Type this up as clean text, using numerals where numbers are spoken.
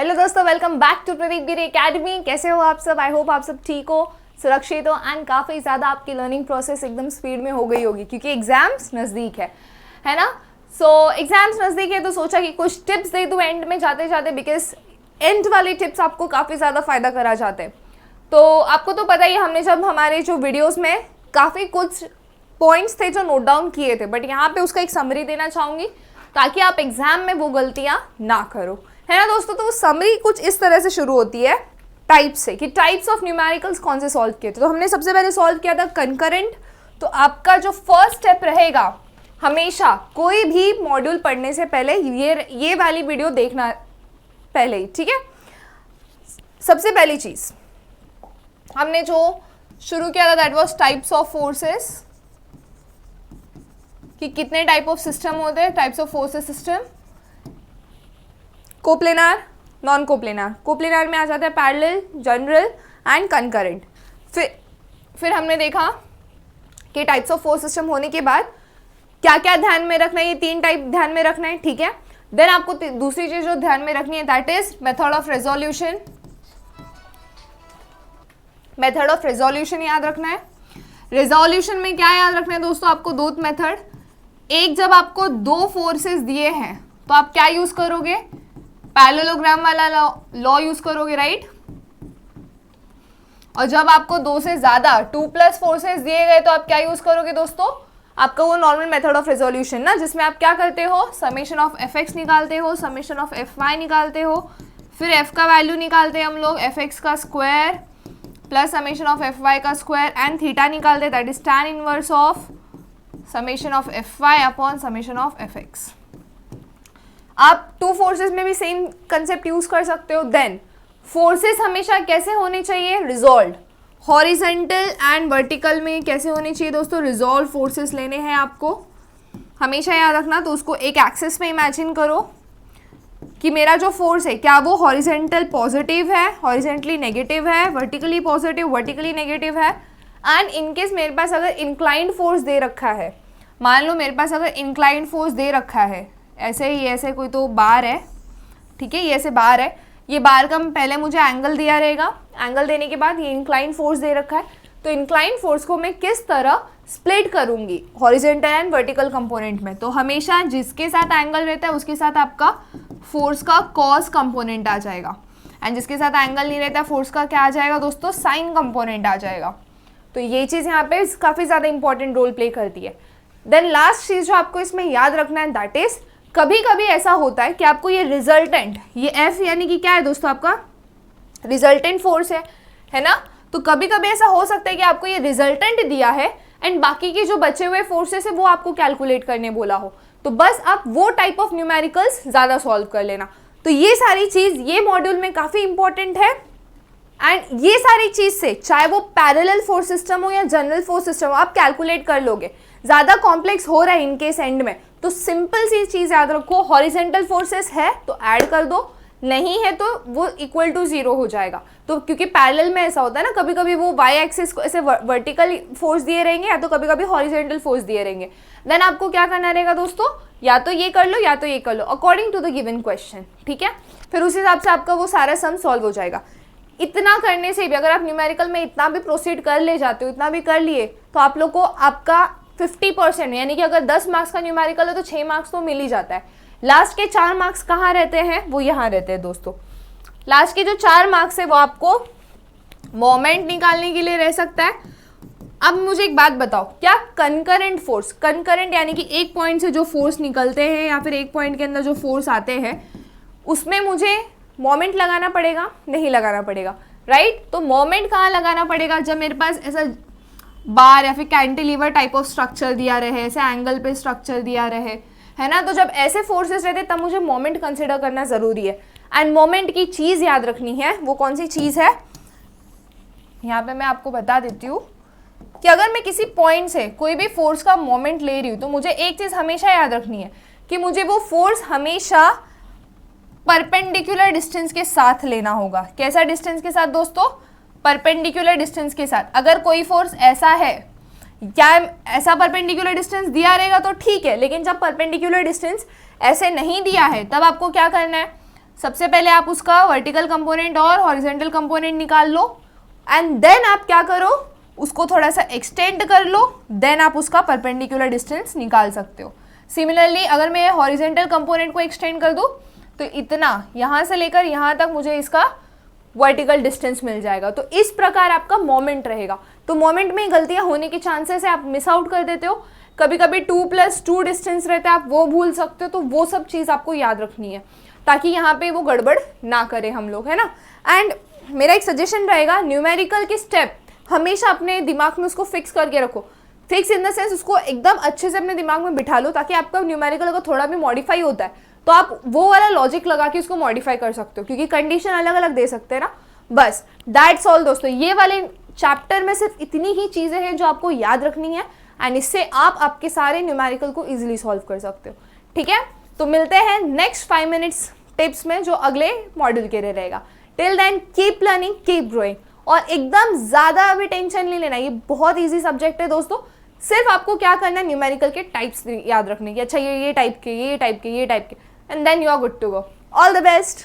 Hello दोस्तों, welcome back to Pradeep Giri academy. कैसे हो आप सब? आई होप आप सब ठीक हो, सुरक्षित हो एंड काफ़ी ज़्यादा आपकी लर्निंग प्रोसेस एकदम स्पीड में हो गई होगी क्योंकि एग्जाम्स नज़दीक है ना। सो एग्जाम्स नज़दीक है तो सोचा कि कुछ टिप्स दे दूँ एंड में जाते जाते, बिकॉज एंड वाली टिप्स आपको काफ़ी ज़्यादा फ़ायदा करा जाते हैं। तो आपको तो पता ही, हमने जब हमारे जो वीडियोज़ में काफ़ी कुछ पॉइंट्स थे जो नोट डाउन किए थे, बट यहाँ पे उसका एक समरी देना चाहूँगी ताकि आप एग्जाम में वो गलतियाँ ना करो, है ना दोस्तों। तो समरी कुछ इस तरह से शुरू होती है टाइप से, कि टाइप्स ऑफ न्यूमेरिकल्स कौन से सॉल्व किए थे। तो हमने सबसे पहले सॉल्व किया था कंकरेंट। तो आपका जो फर्स्ट स्टेप रहेगा, हमेशा कोई भी मॉड्यूल पढ़ने से पहले ये वाली वीडियो देखना पहले ही, ठीक है। सबसे पहली चीज़ हमने जो शुरू किया था that was types of forces, कि कितने टाइप ऑफ सिस्टम होते हैं, types of forces system. Coplanar, non coplanar. Coplanar में आ जाता है पैरेलल, जनरल एंड कंकरेंट। फिर हमने देखा कि टाइप्स ऑफ फोर्स सिस्टम होने के बाद क्या क्या ध्यान में रखना है, ये 3 टाइप ध्यान में रखना है, ठीक है। देन आपको दूसरी चीज जो ध्यान में रखनी है that is method of resolution. Method of resolution याद रखना है। रेजोल्यूशन में क्या याद रखना है दोस्तों, आपको 2 मेथड। एक, जब आपको 2 फोर्सेस दिए हैं तो आप क्या यूज करोगे, पैरेललोग्राम वाला लॉ यूज करोगे, राइट। और जब आपको 2 से ज्यादा 2+ फोर्सेस दिए गए तो आप क्या यूज करोगे दोस्तों, आपका वो नॉर्मल मेथड ऑफ रेजोल्यूशन ना, जिसमें आप क्या करते हो, समेशन ऑफ fx निकालते हो, समेशन ऑफ fy निकालते हो, फिर f का वैल्यू निकालते हैं हम लोग, fx का square plus summation of fy का स्क्वायर एंड थीटा निकालते हैं, that is tan inverse of summation of fy upon summation of fx। आप 2 फोर्सेस में भी सेम कंसेप्ट यूज कर सकते हो। देन फोर्सेस हमेशा कैसे होने चाहिए, रिजॉल्व। हॉरिजेंटल एंड वर्टिकल में कैसे होने चाहिए दोस्तों, रिजॉल्व फोर्सेस लेने हैं आपको, हमेशा याद रखना। तो उसको एक एक्सिस में इमेजिन करो कि मेरा जो फोर्स है, क्या वो हॉरिजेंटल पॉजिटिव है, हॉरिजेंटली नेगेटिव है, वर्टिकली पॉजिटिव, वर्टिकली नेगेटिव है। एंड इनकेस मेरे पास अगर इंक्लाइंड फोर्स दे रखा है, मान लो मेरे पास अगर इंक्लाइंड फोर्स दे रखा है, ऐसे ही, ऐसे कोई तो बार है, ठीक है, ये ऐसे बार है, ये बार का पहले मुझे एंगल दिया रहेगा, एंगल देने के बाद ये इंक्लाइंड फोर्स दे रखा है, तो इंक्लाइंड फोर्स को मैं किस तरह स्प्लिट करूंगी हॉरिजॉन्टल एंड वर्टिकल कंपोनेंट में। तो हमेशा जिसके साथ एंगल रहता है उसके साथ आपका फोर्स का कॉस कंपोनेंट आ जाएगा, एंड जिसके साथ एंगल नहीं रहता फोर्स का क्या आ जाएगा दोस्तों, साइन कंपोनेंट आ जाएगा। तो ये चीज़ यहाँ पे काफ़ी ज़्यादा इंपॉर्टेंट रोल प्ले करती है। देन लास्ट चीज़ जो आपको इसमें याद रखना है दैट इज, कभी कभी ऐसा होता है कि आपको ये रिजल्टेंट, ये F यानी कि क्या है दोस्तों, आपका रिजल्टेंट फोर्स है ना। तो कभी कभी ऐसा हो सकता है कि आपको ये रिजल्टेंट दिया है एंड बाकी के जो बचे हुए फोर्सेस है वो आपको कैलकुलेट करने बोला हो, तो बस आप वो टाइप ऑफ न्यूमेरिकल्स ज़्यादा सॉल्व कर लेना। तो ये सारी चीज़ ये मॉड्यूल में काफ़ी इंपॉर्टेंट है। एंड ये सारी चीज़ से, चाहे वो पैरेलल फोर्स सिस्टम हो या जनरल फोर्स सिस्टम हो, आप कैलकुलेट कर लोगे। ज़्यादा कॉम्प्लेक्स हो रहा है इनकेस एंड में, तो सिंपल सी चीज़ याद रखो, हॉरिजेंटल फोर्सेस है तो ऐड कर दो, नहीं है तो वो इक्वल टू 0 हो जाएगा। तो क्योंकि पैरेलल में ऐसा होता है ना, कभी कभी वो वाई एक्सिस को ऐसे वर्टिकल फोर्स दिए रहेंगे या तो कभी कभी हॉरिजेंटल फोर्स दिए रहेंगे। देन आपको क्या करना रहेगा दोस्तों, या तो ये कर लो या तो ये कर लो, according to the given question, ठीक है। फिर उस हिसाब से आपका वो सारा सम सॉल्व हो जाएगा। इतना करने से भी, अगर आप न्यूमेरिकल में इतना भी प्रोसीड कर ले जाते हो, इतना भी कर लिए, तो आप लोग को आपका 50%, यानी कि अगर 10 मार्क्स का न्यूमेरिकल है तो 6 मार्क्स तो मिल ही जाता है। लास्ट के 4 मार्क्स कहाँ रहते हैं, वो यहाँ रहते हैं दोस्तों। लास्ट के जो 4 मार्क्स है वो आपको मोमेंट निकालने के लिए रह सकता है। अब मुझे एक बात बताओ, क्या कंकरेंट फोर्स, कंकरेंट यानी कि एक पॉइंट से जो फोर्स निकलते हैं या फिर एक पॉइंट के अंदर जो फोर्स आते हैं, उसमें मुझे मोमेंट लगाना पड़ेगा, नहीं लगाना पड़ेगा, राइट। तो मोमेंट कहाँ लगाना पड़ेगा, जब मेरे पास ऐसा बार या फिर कैंटिलीवर टाइप ऑफ स्ट्रक्चर दिया रहे, ऐसे एंगल पे स्ट्रक्चर दिया रहे, है ना। तो जब ऐसे फोर्सेस रहते तब मुझे मोमेंट कंसिडर करना ज़रूरी है। एंड मोमेंट की चीज़ याद रखनी है, वो कौन सी चीज़ है, यहाँ पे मैं आपको बता देती हूँ कि अगर मैं किसी पॉइंट से कोई भी फोर्स का मोमेंट ले रही हूँ तो मुझे एक चीज़ हमेशा याद रखनी है कि मुझे वो फोर्स हमेशा परपेंडिकुलर डिस्टेंस के साथ लेना होगा। कैसा डिस्टेंस के साथ दोस्तों, परपेंडिकुलर डिस्टेंस के साथ। अगर कोई फोर्स ऐसा है, क्या ऐसा परपेंडिकुलर डिस्टेंस दिया रहेगा तो ठीक है, लेकिन जब परपेंडिकुलर डिस्टेंस ऐसे नहीं दिया है तब आपको क्या करना है, सबसे पहले आप उसका वर्टिकल कंपोनेंट और हॉरिजेंटल कंपोनेंट निकाल लो एंड देन आप क्या करो, उसको थोड़ा सा एक्सटेंड कर लो, देन आप उसका परपेंडिकुलर डिस्टेंस निकाल सकते हो। सिमिलरली अगर मैं हॉरिजेंटल कंपोनेंट को एक्सटेंड कर दूँ तो इतना यहाँ से लेकर यहाँ तक मुझे इसका वर्टिकल डिस्टेंस मिल जाएगा। तो इस प्रकार आपका मोमेंट रहेगा। तो मोमेंट में गलतियाँ होने के चांसेस है, आप मिस आउट कर देते हो। कभी कभी 2+2 डिस्टेंस रहता है, आप वो भूल सकते हो। तो वो सब चीज़ आपको याद रखनी है ताकि यहाँ पे वो गड़बड़ ना करें हम लोग, है ना। एंड मेरा एक सजेशन रहेगा, न्यूमेरिकल की स्टेप हमेशा अपने दिमाग में उसको फिक्स करके रखो। फिक्स इन द सेंस उसको एकदम अच्छे से अपने दिमाग में बिठा लो ताकि आपका न्यूमेरिकल अगर थोड़ा भी मॉडिफाई होता है तो आप वो वाला लॉजिक लगा के उसको मॉडिफाई कर सकते हो, क्योंकि कंडीशन अलग अलग दे सकते हैं ना। बस दैट्स ऑल दोस्तों, ये वाले चैप्टर में सिर्फ इतनी ही चीज़ें हैं जो आपको याद रखनी है एंड इससे आप आपके सारे न्यूमेरिकल को इजीली सॉल्व कर सकते हो। ठीक है, तो मिलते हैं नेक्स्ट 5 मिनट्स टिप्स में जो अगले मॉड्यूल के लिए रहेगा। Till then keep learning, keep growing, और एकदम ज़्यादा अभी टेंशन नहीं लेना, ये बहुत ईजी सब्जेक्ट है दोस्तों। सिर्फ आपको क्या करना है, न्यूमेरिकल के टाइप्स याद रखने की। अच्छा ये टाइप के, ये टाइप के, ये टाइप के, and then you are good to go. All the best.